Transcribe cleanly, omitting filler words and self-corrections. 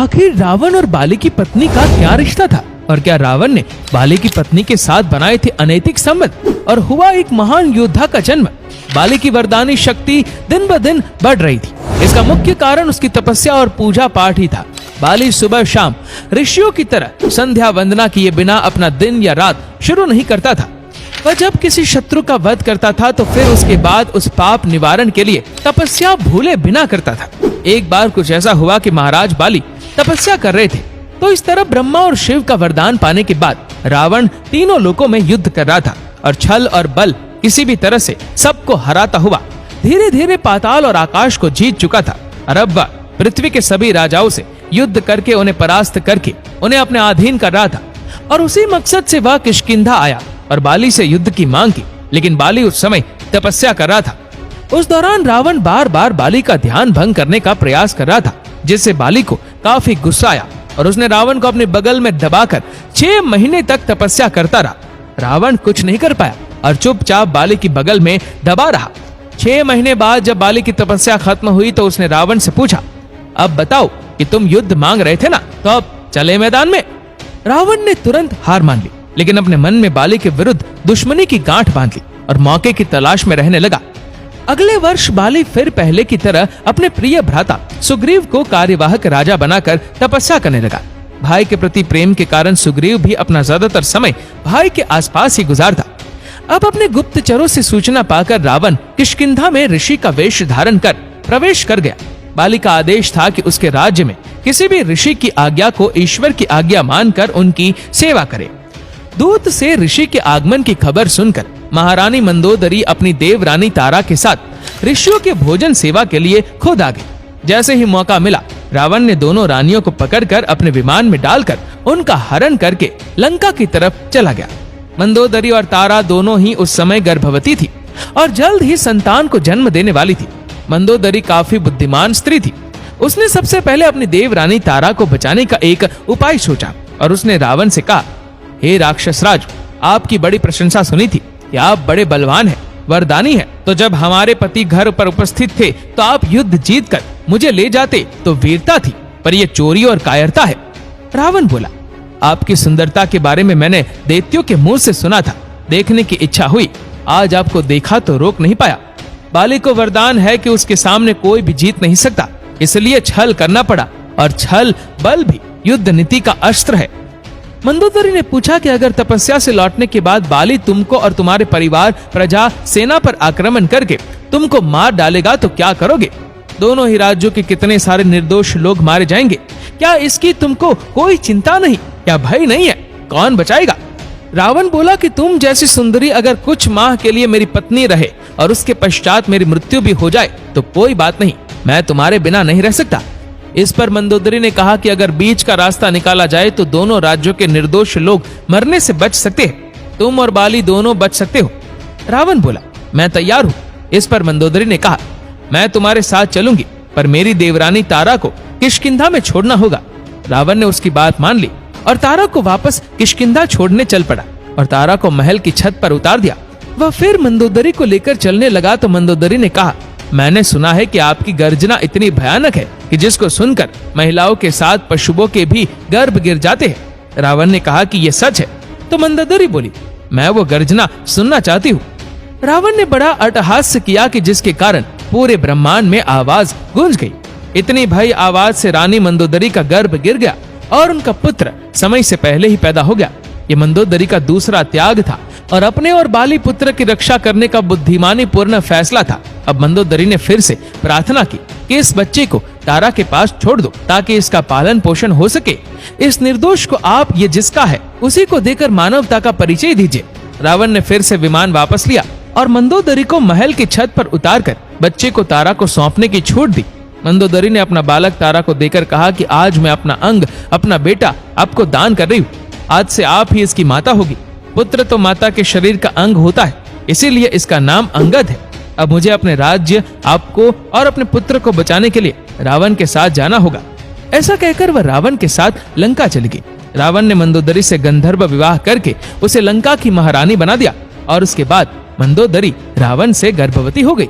आखिर रावण और बाली की पत्नी का क्या रिश्ता था, और क्या रावण ने बाली की पत्नी के साथ बनाए थे अनैतिक संबंध और हुआ एक महान योद्धा का जन्म। बाली की वरदानी शक्ति दिन ब दिन बढ़ रही थी। इसका मुख्य कारण उसकी तपस्या और पूजा पाठ ही था। बाली सुबह शाम ऋषियों की तरह संध्या वंदना किए बिना अपना दिन या रात शुरू नहीं करता था। वह जब किसी शत्रु का वध करता था तो फिर उसके बाद उस पाप निवारण के लिए तपस्या भूले बिना करता था। एक बार कुछ ऐसा हुआ कि महाराज बाली तपस्या कर रहे थे, तो इस तरह ब्रह्मा और शिव का वरदान पाने के बाद रावण तीनों लोकों में युद्ध कर रहा था और छल और बल किसी भी तरह से सबको हराता हुआ धीरे धीरे पाताल और आकाश को जीत चुका था। और अब वह पृथ्वी के सभी राजाओं से युद्ध करके उन्हें परास्त करके उन्हें अपने अधीन कर रहा था। और उसी मकसद से वह किष्किंधा आया और बाली से युद्ध की मांग की, लेकिन बाली उस समय तपस्या कर रहा था। उस दौरान रावण बार बार बाली का ध्यान भंग करने का प्रयास कर रहा था, जिससे बाली को काफी गुस्सा आया और उसने रावण को अपने बगल में दबाकर 6 महीने तक तपस्या करता रहा। रावण कुछ नहीं कर पाया और चुपचाप बाली की बगल में दबा रहा। 6 महीने बाद जब बाली की तपस्या खत्म हुई तो उसने रावण से पूछा, अब बताओ कि तुम युद्ध मांग रहे थे ना, तो अब चले मैदान में। रावण ने तुरंत हार मान ली, लेकिन अपने मन में बाली के विरुद्ध दुश्मनी की गांठ बांध ली और मौके की तलाश में रहने लगा। अगले वर्ष बाली फिर पहले की तरह अपने प्रिय भ्राता सुग्रीव को कार्यवाहक राजा बनाकर तपस्या करने लगा। भाई के प्रति प्रेम के कारण सुग्रीव भी अपना ज्यादातर समय भाई के आसपास ही गुजारता। अब अपने गुप्तचरों से सूचना पाकर रावण किष्किंधा में ऋषि का वेश धारण कर प्रवेश कर गया। बाली का आदेश था कि उसके राज्य में किसी भी ऋषि की आज्ञा को ईश्वर की आज्ञा मानकर उनकी सेवा करे। दूत से ऋषि के आगमन की खबर सुनकर महारानी मंदोदरी अपनी देवरानी तारा के साथ ऋषियों के भोजन सेवा के लिए खुद आ गई। जैसे ही मौका मिला, रावण ने दोनों रानियों को पकड़कर अपने विमान में डालकर उनका हरण करके लंका की तरफ चला गया। मंदोदरी और तारा दोनों ही उस समय गर्भवती थी और जल्द ही संतान को जन्म देने वाली थी। मंदोदरी काफी बुद्धिमान स्त्री थी। उसने सबसे पहले अपनी देवरानी तारा को बचाने का एक उपाय सोचा और उसने रावण से कहा, हे राक्षस राज, आपकी बड़ी प्रशंसा सुनी थी कि आप बड़े बलवान हैं, वरदानी हैं। तो जब हमारे पति घर पर उपस्थित थे तो आप युद्ध जीतकर मुझे ले जाते तो वीरता थी, पर यह चोरी और कायरता है। रावण बोला, आपकी सुंदरता के बारे में मैंने दैत्यों के मुंह से सुना था, देखने की इच्छा हुई, आज आपको देखा तो रोक नहीं पाया। बाली को वरदान है कि उसके सामने कोई भी जीत नहीं सकता, इसलिए छल करना पड़ा, और छल बल भी युद्ध नीति का अस्त्र है। मंदोदरी ने पूछा कि अगर तपस्या से लौटने के बाद बाली तुमको और तुम्हारे परिवार, प्रजा, सेना पर आक्रमण करके तुमको मार डालेगा तो क्या करोगे? दोनों ही राज्यों के कितने सारे निर्दोष लोग मारे जाएंगे। क्या इसकी तुमको कोई चिंता नहीं? क्या भय नहीं है? कौन बचाएगा? रावण बोला कि तुम जैसी सुंदरी अगर कुछ माह के लिए मेरी पत्नी रहे और उसके पश्चात मेरी मृत्यु भी हो जाए तो कोई बात नहीं, मैं तुम्हारे बिना नहीं रह सकता। इस पर मंदोदरी ने कहा कि अगर बीच का रास्ता निकाला जाए तो दोनों राज्यों के निर्दोष लोग मरने से बच सकते हैं, तुम और बाली दोनों बच सकते हो। रावण बोला, मैं तैयार हूँ। इस पर मंदोदरी ने कहा, मैं तुम्हारे साथ चलूंगी, पर मेरी देवरानी तारा को किष्किंधा में छोड़ना होगा। रावण ने उसकी बात मान ली और तारा को वापस किष्किंधा छोड़ने चल पड़ा और तारा को महल की छत पर उतार दिया। वह फिर मंदोदरी को लेकर चलने लगा तो मंदोदरी ने कहा, मैंने सुना है कि आपकी गर्जना इतनी भयानक है कि जिसको सुनकर महिलाओं के साथ पशुओं के भी गर्भ गिर जाते हैं। रावण ने कहा कि यह सच है। तो मंदोदरी बोली, मैं वो गर्जना सुनना चाहती हूँ। रावण ने बड़ा अट्टहास्य किया कि जिसके कारण पूरे ब्रह्मांड में आवाज गूंज गई। इतनी भय आवाज से रानी मंदोदरी का गर्भ गिर गया और उनका पुत्र समय से पहले ही पैदा हो गया। ये मंदोदरी का दूसरा त्याग था और अपने और बाली पुत्र की रक्षा करने का बुद्धिमानी पूर्ण फैसला था। अब मंदोदरी ने फिर से प्रार्थना की कि इस बच्चे को तारा के पास छोड़ दो ताकि इसका पालन पोषण हो सके। इस निर्दोष को आप ये जिसका है उसी को देकर मानवता का परिचय दीजिए। रावण ने फिर से विमान वापस लिया और मंदोदरी को महल की छत पर उतारकर बच्चे को तारा को सौंपने की छूट दी। मंदोदरी ने अपना बालक तारा को देकर कहा कि आज मैं अपना अंग, अपना बेटा आपको दान कर रही हूँ। आज से आप ही इसकी माता होगी। पुत्र तो माता के शरीर का अंग होता है, इसीलिए इसका नाम अंगद है। अब मुझे अपने राज्य, आपको और अपने पुत्र को बचाने के लिए रावण के साथ जाना होगा। ऐसा कहकर वह रावण के साथ लंका चली गई। रावण ने मंदोदरी से गंधर्व विवाह करके उसे लंका की महारानी बना दिया और उसके बाद मंदोदरी रावण से गर्भवती हो गई।